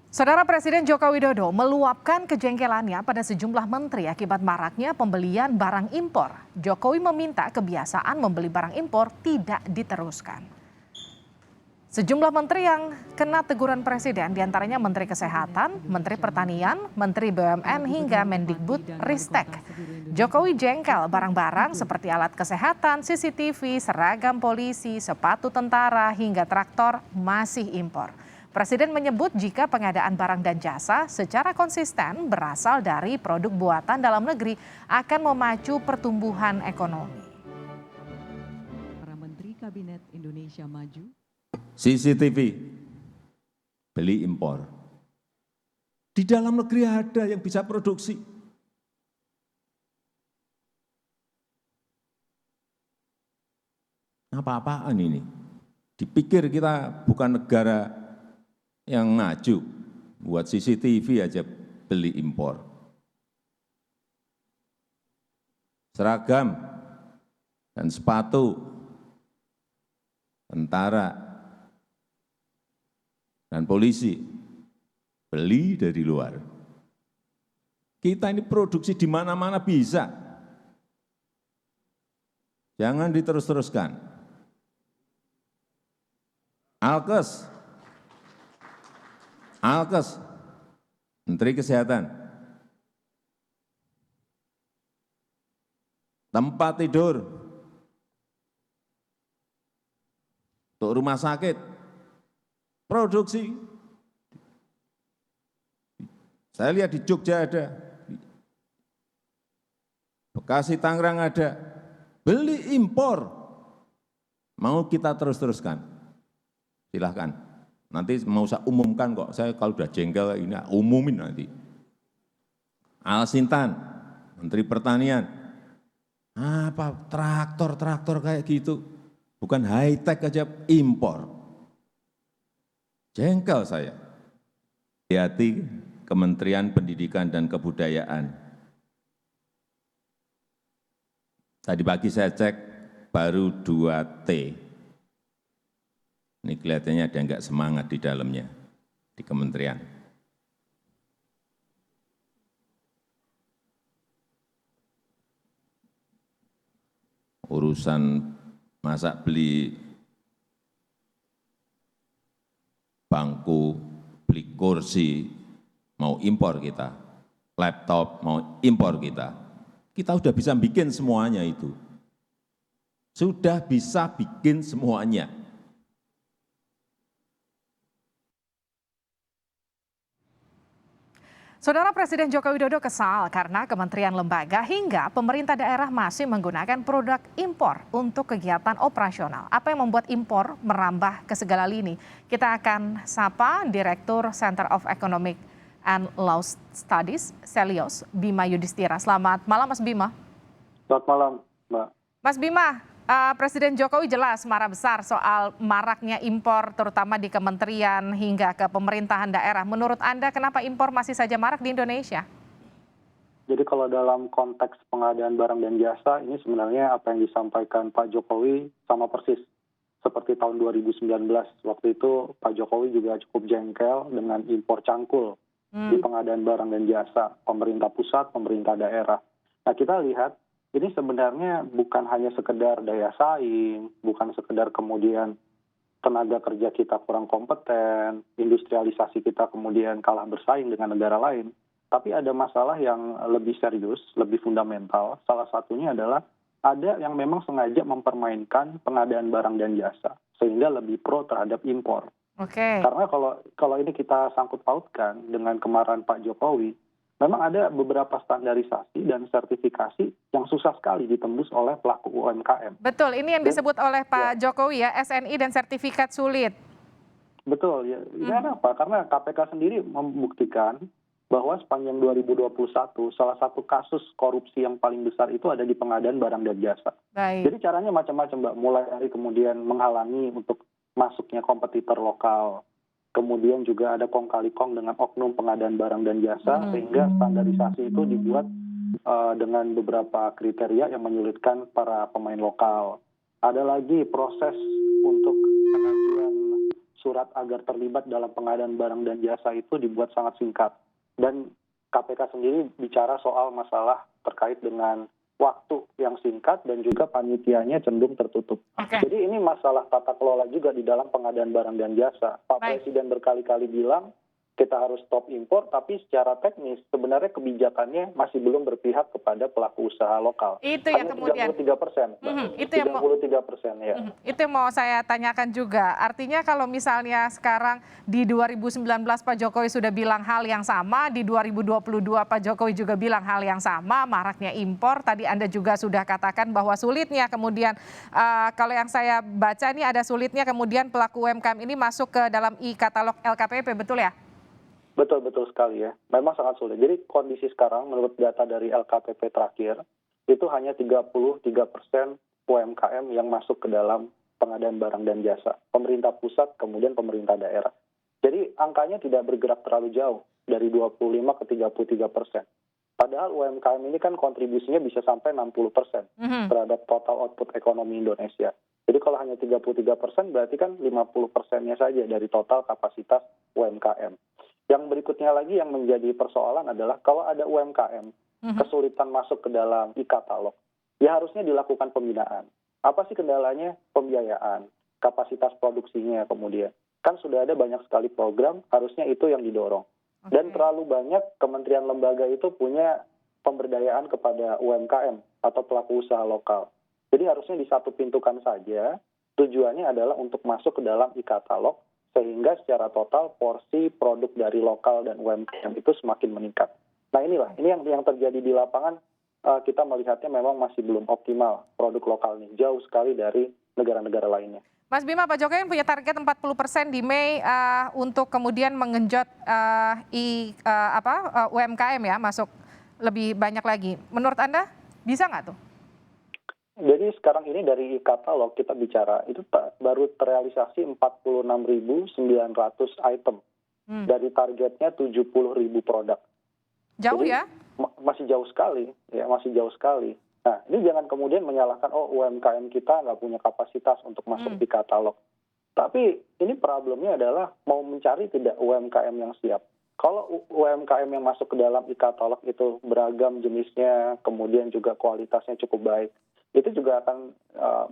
Saudara Presiden Joko Widodo meluapkan kejengkelannya pada sejumlah menteri akibat maraknya pembelian barang impor. Jokowi meminta kebiasaan membeli barang impor tidak diteruskan. Sejumlah menteri yang kena teguran Presiden, diantaranya Menteri Kesehatan, Menteri Pertanian, Menteri BUMN hingga Mendikbud Ristek. Jokowi jengkel barang-barang seperti alat kesehatan, CCTV, seragam polisi, sepatu tentara hingga traktor masih impor. Presiden menyebut jika pengadaan barang dan jasa secara konsisten berasal dari produk buatan dalam negeri akan memacu pertumbuhan ekonomi. Para Menteri Kabinet Indonesia Maju. CCTV, beli impor. Di dalam negeri ada yang bisa produksi. Apa-apaan ini? Dipikir kita bukan negara yang maju, buat CCTV aja beli impor. Seragam dan sepatu, tentara, dan polisi, beli dari luar. Kita ini produksi di mana-mana bisa. Jangan diterus-teruskan. Alkes, Menteri Kesehatan, tempat tidur untuk rumah sakit, produksi. Saya lihat di Jogja ada, Bekasi, Tangerang ada, beli impor. Mau kita terus-teruskan, silahkan. Nanti mau saya umumkan kok, saya kalau udah jengkel ini umumin nanti. Alsintan, Menteri Pertanian, apa traktor kayak gitu, bukan high-tech aja impor. Jengkel saya. Hati-hati Kementerian Pendidikan dan Kebudayaan. Tadi pagi saya cek baru 2T. Ini kelihatannya ada enggak semangat di dalamnya, di kementerian. Urusan masa beli bangku, beli kursi, mau impor kita, laptop mau impor kita. Kita sudah bisa bikin semuanya itu. Sudah bisa bikin semuanya. Saudara Presiden Joko Widodo kesal karena kementerian lembaga hingga pemerintah daerah masih menggunakan produk impor untuk kegiatan operasional. Apa yang membuat impor merambah ke segala lini? Kita akan sapa Direktur Center of Economic and Law Studies, Selios, Bima Yudhistira. Selamat malam Mas Bima. Selamat malam, Mbak. Mas Bima, Presiden Jokowi jelas marah besar soal maraknya impor terutama di kementerian hingga ke pemerintahan daerah. Menurut Anda kenapa impor masih saja marak di Indonesia? Jadi kalau dalam konteks pengadaan barang dan jasa ini sebenarnya apa yang disampaikan Pak Jokowi sama persis seperti tahun 2019. Waktu itu Pak Jokowi juga cukup jengkel dengan impor cangkul di pengadaan barang dan jasa pemerintah pusat, pemerintah daerah. Nah kita lihat ini sebenarnya bukan hanya sekedar daya saing, bukan sekedar kemudian tenaga kerja kita kurang kompeten, industrialisasi kita kemudian kalah bersaing dengan negara lain. Tapi ada masalah yang lebih serius, lebih fundamental. Salah satunya adalah ada yang memang sengaja mempermainkan pengadaan barang dan jasa, sehingga lebih pro terhadap impor. Karena kalau ini kita sangkut pautkan dengan kemarahan Pak Jokowi, memang ada beberapa standarisasi dan sertifikasi yang susah sekali ditembus oleh pelaku UMKM. Betul, ini yang disebut oleh Pak Jokowi ya, SNI dan sertifikat sulit. Betul, ya. Ini apa? Karena KPK sendiri membuktikan bahwa sepanjang 2021 salah satu kasus korupsi yang paling besar itu ada di pengadaan barang dan jasa. Baik. Jadi caranya macam-macam, Mbak. Mulai dari kemudian menghalangi untuk masuknya kompetitor lokal. Kemudian juga ada kong kali kong dengan oknum pengadaan barang dan jasa, sehingga standarisasi itu dibuat dengan beberapa kriteria yang menyulitkan para pemain lokal. Ada lagi proses untuk pengajuan surat agar terlibat dalam pengadaan barang dan jasa itu dibuat sangat singkat. Dan KPK sendiri bicara soal masalah terkait dengan waktu yang singkat dan juga panitianya cenderung tertutup. Oke. Jadi ini masalah tata kelola juga di dalam pengadaan barang dan jasa. Pak Baik. Presiden berkali-kali bilang kita harus stop impor, tapi secara teknis sebenarnya kebijakannya masih belum berpihak kepada pelaku usaha lokal. Itu yang Hanya kemudian 33%, itu yang mau 33% ya. itu yang mau saya tanyakan juga. Artinya kalau misalnya sekarang di 2019 Pak Jokowi sudah bilang hal yang sama, di 2022 Pak Jokowi juga bilang hal yang sama, maraknya impor. Tadi Anda juga sudah katakan bahwa sulitnya kemudian kalau yang saya baca ini ada sulitnya kemudian pelaku UMKM ini masuk ke dalam e-katalog LKPP, betul ya? Betul sekali ya. Memang sangat sulit. Jadi kondisi sekarang menurut data dari LKPP terakhir, itu hanya 33% UMKM yang masuk ke dalam pengadaan barang dan jasa. Pemerintah pusat, kemudian pemerintah daerah. Jadi angkanya tidak bergerak terlalu jauh, dari 25 ke 33%. Padahal UMKM ini kan kontribusinya bisa sampai 60% terhadap total output ekonomi Indonesia. Jadi kalau hanya 33% berarti kan 50%-nya saja dari total kapasitas UMKM. Yang berikutnya lagi yang menjadi persoalan adalah kalau ada UMKM kesulitan masuk ke dalam e-katalog, ya harusnya dilakukan pembinaan. Apa sih kendalanya? Pembiayaan, kapasitas produksinya kemudian. Kan sudah ada banyak sekali program, harusnya itu yang didorong. Dan terlalu banyak kementerian lembaga itu punya pemberdayaan kepada UMKM atau pelaku usaha lokal. Jadi harusnya disatu pintukan saja, tujuannya adalah untuk masuk ke dalam e-katalog, sehingga secara total porsi produk dari lokal dan UMKM itu semakin meningkat. Nah inilah, ini yang terjadi di lapangan, kita melihatnya memang masih belum optimal produk lokal ini, jauh sekali dari negara-negara lainnya. Mas Bima, Pak Jokowi punya target 40% di Mei untuk kemudian mengenjot UMKM ya, masuk lebih banyak lagi. Menurut Anda bisa nggak tuh? Jadi sekarang ini dari e-katalog kita bicara, itu baru terrealisasi 46.900 item. Dari targetnya 70.000 produk. Jauh Jadi, ya? Masih jauh sekali, ya masih jauh sekali. Nah, ini jangan kemudian menyalahkan, UMKM kita nggak punya kapasitas untuk masuk di katalog. Tapi ini problemnya adalah mau mencari tidak UMKM yang siap. Kalau UMKM yang masuk ke dalam e-katalog itu beragam jenisnya, kemudian juga kualitasnya cukup baik, itu juga akan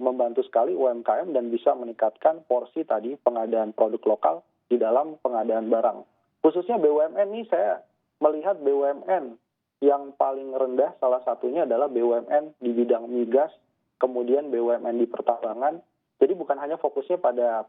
membantu sekali UMKM dan bisa meningkatkan porsi tadi pengadaan produk lokal di dalam pengadaan barang. Khususnya BUMN ini saya melihat BUMN yang paling rendah salah satunya adalah BUMN di bidang migas, kemudian BUMN di pertambangan. Jadi bukan hanya fokusnya pada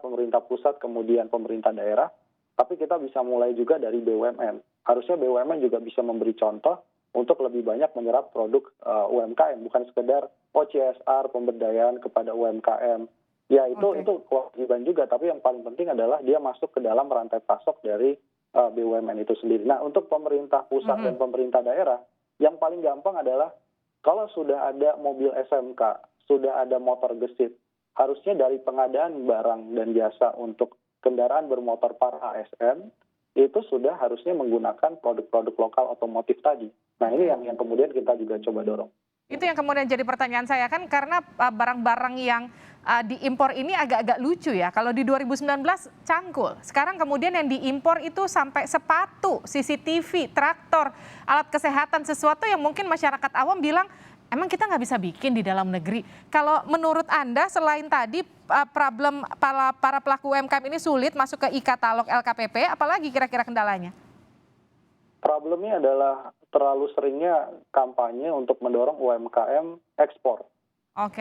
pemerintah pusat, kemudian pemerintah daerah, tapi kita bisa mulai juga dari BUMN. Harusnya BUMN juga bisa memberi contoh untuk lebih banyak menyerap produk UMKM, bukan sekedar CSR, pemberdayaan kepada UMKM. Ya itu kewajiban juga, tapi yang paling penting adalah dia masuk ke dalam rantai pasok dari BUMN itu sendiri. Nah, untuk pemerintah pusat dan pemerintah daerah, yang paling gampang adalah kalau sudah ada mobil SMK, sudah ada motor gesit, harusnya dari pengadaan barang dan jasa untuk kendaraan bermotor para ASN, itu sudah harusnya menggunakan produk-produk lokal otomotif tadi. Nah, ini yang kemudian kita juga coba dorong. Itu yang kemudian jadi pertanyaan saya kan, karena barang-barang yang diimpor ini agak-agak lucu ya. Kalau di 2019 cangkul, sekarang kemudian yang diimpor itu sampai sepatu, CCTV, traktor, alat kesehatan, sesuatu yang mungkin masyarakat awam bilang, emang kita nggak bisa bikin di dalam negeri. Kalau menurut Anda, selain tadi problem para pelaku UMKM ini sulit masuk ke e-katalog LKPP, apalagi kira-kira kendalanya? Problemnya adalah terlalu seringnya kampanye untuk mendorong UMKM ekspor.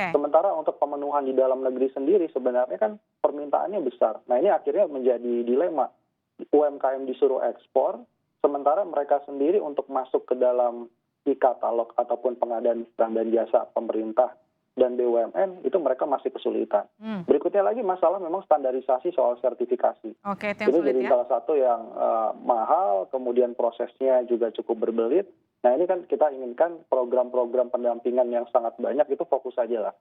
Sementara untuk pemenuhan di dalam negeri sendiri sebenarnya kan permintaannya besar. Nah ini akhirnya menjadi dilema. UMKM disuruh ekspor, sementara mereka sendiri untuk masuk ke dalam e-katalog ataupun pengadaan barang dan jasa pemerintah dan BUMN itu mereka masih kesulitan. Berikutnya lagi masalah memang standarisasi soal sertifikasi. Itu jadi salah satu yang mahal, kemudian prosesnya juga cukup berbelit. Nah ini kan kita inginkan program-program pendampingan yang sangat banyak itu fokus saja lah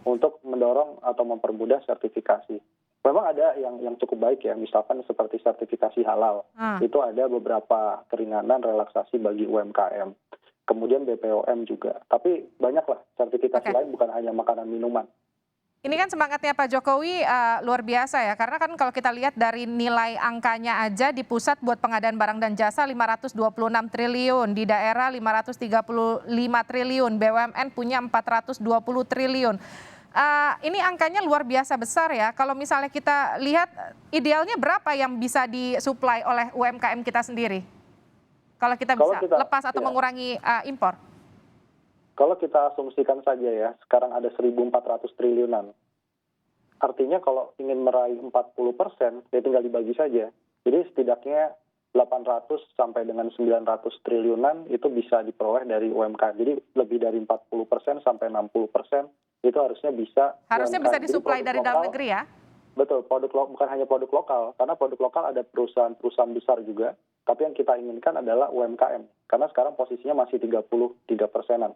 untuk mendorong atau mempermudah sertifikasi. Memang ada yang cukup baik ya, misalkan seperti sertifikasi halal. Itu ada beberapa keringanan relaksasi bagi UMKM. Kemudian BPOM juga. Tapi banyaklah sertifikasi lain, bukan hanya makanan minuman. Ini kan semangatnya Pak Jokowi luar biasa ya, karena kan kalau kita lihat dari nilai angkanya aja di pusat buat pengadaan barang dan jasa 526 triliun, di daerah 535 triliun, BUMN punya 420 triliun. Ini angkanya luar biasa besar ya, kalau misalnya kita lihat idealnya berapa yang bisa disuplai oleh UMKM kita sendiri? Kalau kita bisa lepas atau mengurangi impor? Kalau kita asumsikan saja ya, sekarang ada 1.400 triliunan. Artinya kalau ingin meraih 40%, ya tinggal dibagi saja. Jadi setidaknya 800 sampai dengan 900 triliunan itu bisa diperoleh dari UMKM. Jadi lebih dari 40% sampai 60% itu harusnya bisa. Harusnya bisa disuplai dari dalam negeri ya? Betul, bukan hanya produk lokal. Karena produk lokal ada perusahaan-perusahaan besar juga. Tapi yang kita inginkan adalah UMKM. Karena sekarang posisinya masih 33%-an.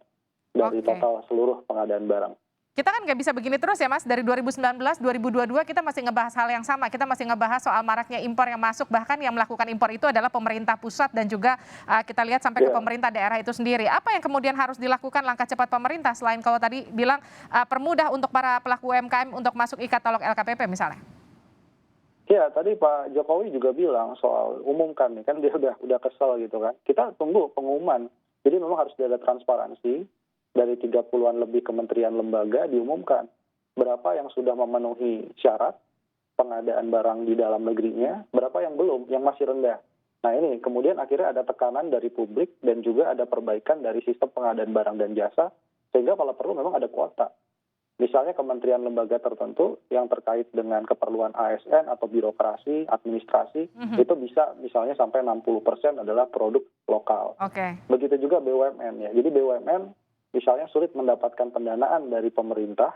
Dari total seluruh pengadaan barang. Kita kan nggak bisa begini terus ya Mas, dari 2019, 2022 kita masih ngebahas hal yang sama, kita masih ngebahas soal maraknya impor yang masuk, bahkan yang melakukan impor itu adalah pemerintah pusat dan juga kita lihat sampai ke pemerintah daerah itu sendiri. Apa yang kemudian harus dilakukan langkah cepat pemerintah selain kalau tadi bilang permudah untuk para pelaku UMKM untuk masuk e-katalog LKPP misalnya? Ya, tadi Pak Jokowi juga bilang soal umumkan nih, kan dia udah kesel gitu kan. Kita tunggu pengumuman, jadi memang harus ada transparansi. Dari 30-an lebih kementerian lembaga diumumkan berapa yang sudah memenuhi syarat pengadaan barang di dalam negerinya, berapa yang belum, yang masih rendah. Nah ini kemudian akhirnya ada tekanan dari publik dan juga ada perbaikan dari sistem pengadaan barang dan jasa, sehingga kalau perlu memang ada kuota. Misalnya kementerian lembaga tertentu yang terkait dengan keperluan ASN atau birokrasi, administrasi, itu bisa misalnya sampai 60% adalah produk lokal. Begitu juga BUMN ya. Jadi BUMN misalnya sulit mendapatkan pendanaan dari pemerintah,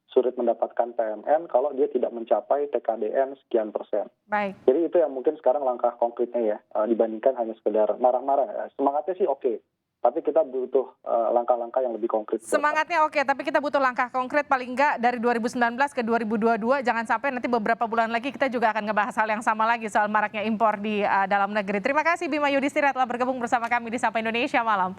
sulit mendapatkan PMN kalau dia tidak mencapai TKDN sekian persen. Baik. Jadi itu yang mungkin sekarang langkah konkretnya ya, dibandingkan hanya sekedar marah-marah. Semangatnya sih oke, tapi kita butuh langkah-langkah yang lebih konkret. Semangatnya oke, tapi kita butuh langkah konkret paling enggak dari 2019 ke 2022, jangan sampai nanti beberapa bulan lagi kita juga akan ngebahas hal yang sama lagi soal maraknya impor di dalam negeri. Terima kasih Bima Yudhistira telah bergabung bersama kami di Sapa Indonesia Malam.